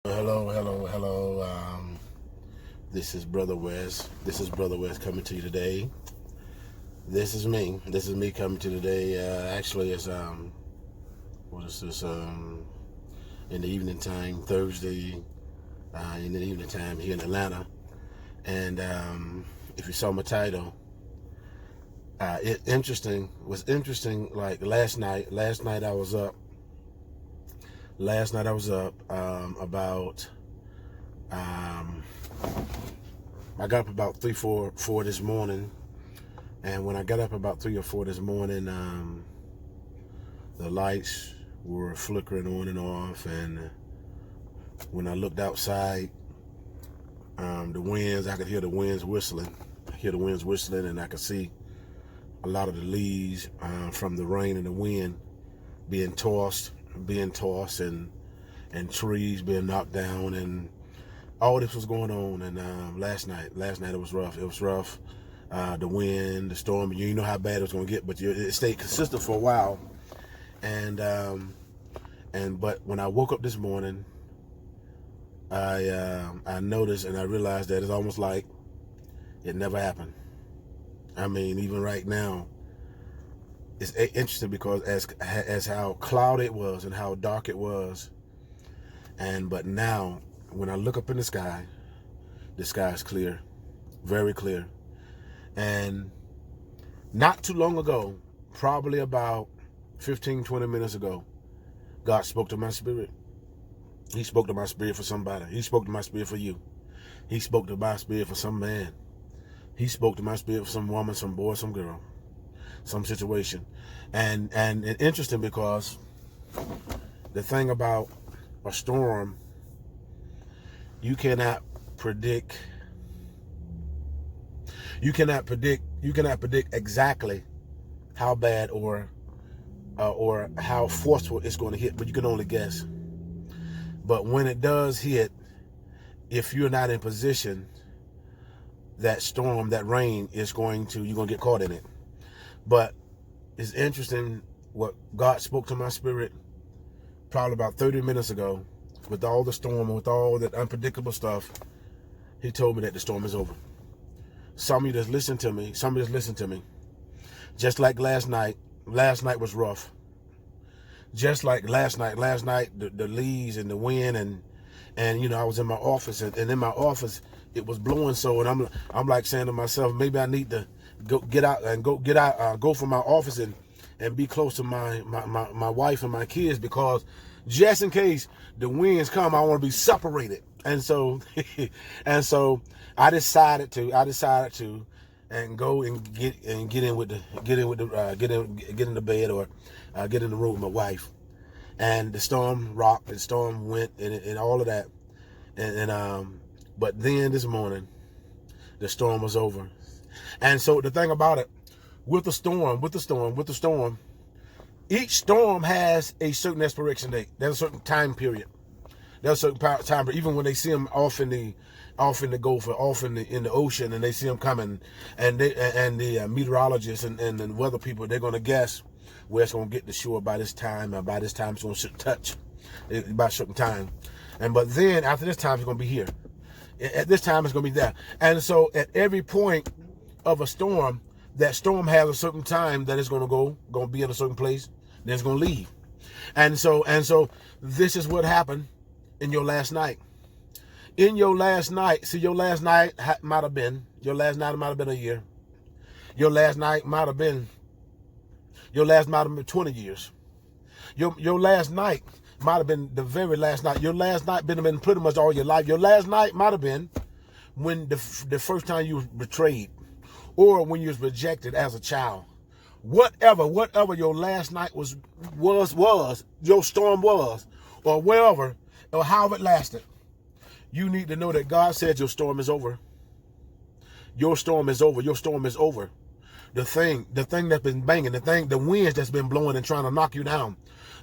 Hello. This is Brother West. This is Brother West coming to you today. This is me. This is me coming to you today. Actually, it's what is this? In the evening time, Thursday, in the evening time here in Atlanta. And if you saw my title, it was interesting. Like last night I was up. About I got up about 4 this morning, and when I got up about 3 or 4 this morning, the lights were flickering on and off, and when I looked outside, the winds, I could hear the winds whistling. And I could see a lot of the leaves from the rain and the wind being tossed and trees being knocked down, and all this was going on. And last night it was rough. The wind, the storm, you know how bad it was going to get, but it stayed consistent for a while. But when I woke up this morning, I noticed and I realized that it's almost like it never happened. I mean, even right now, it's interesting because as how cloudy it was and how dark it was, but now when I look up in the sky is clear, very clear. And not too long ago, probably about 15-20 minutes ago, God spoke to my spirit. He spoke to my spirit for somebody. He spoke to my spirit for you. He spoke to my spirit for some man. He spoke to my spirit for some woman, some boy, some girl, some situation. And interesting because the thing about a storm, you cannot predict exactly how bad or how forceful it's going to hit, but you can only guess. But when it does hit, if you're not in position, that storm, that rain you're going to get caught in it. But it's interesting what God spoke to my spirit probably about 30 minutes ago with all the storm and with all that unpredictable stuff. He told me that the storm is over. Some of you just listen to me. Just like last night was rough. Just like last night, the leaves and the wind and I was in my office and in my office it was blowing so, and I'm like saying to myself, maybe I need to go from my office and be close to my wife and my kids, because just in case the winds come, I want to be separated. And so I decided to and go and get in the bed or get in the room with my wife. And the storm rocked, the storm went, and all of that. But then this morning, the storm was over. And so the thing about it, with the storm, each storm has a certain expiration date. There's a certain time period. There's a certain time period. Even when they see them off in the Gulf or off in the ocean, and they see them coming, and the meteorologists and the weather people, they're going to guess where it's going to get to shore by this time, and by this time it's going to touch by a certain time. But then after this time, it's going to be here. At this time, it's going to be there. And so at every point of a storm, that storm has a certain time that it's going to be in a certain place, then it's going to leave. And so this is what happened in your last night. In your last night, your last night might have been a year. Your last night might have been 20 years. Your last night might have been the very last night. Your last night been pretty much all your life. Your last night might have been when the first time you was betrayed, or when you was rejected as a child. Whatever your last night was your storm was, or wherever, or however it lasted, you need to know that God said your storm is over. Your storm is over. Your storm is over. The thing that's been banging, the winds that's been blowing and trying to knock you down,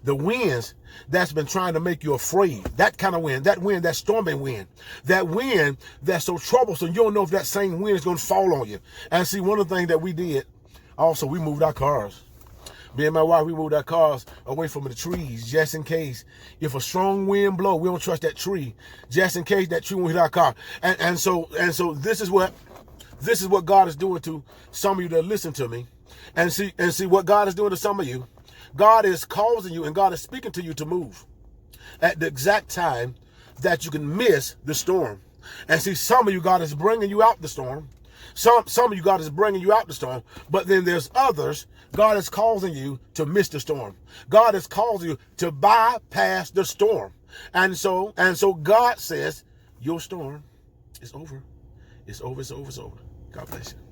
the winds that's been trying to make you afraid, that kind of wind, that stormy wind, that wind that's so troublesome, you don't know if that same wind is going to fall on you. And see, one of the things that we did, also, we moved our cars. Me and my wife, we moved our cars away from the trees just in case. If a strong wind blow, we don't trust that tree, just in case that tree won't hit our car. And so this is what God is doing to some of you that listen to me. And see what God is doing to some of you. God is causing you and God is speaking to you to move at the exact time that you can miss the storm. And see, some of you, God is bringing you out the storm. Some of you, God is bringing you out the storm. But then there's others, God is causing you to miss the storm. God is causing you to bypass the storm. And so God says, your storm is over. It's over, it's over, it's over. God bless you.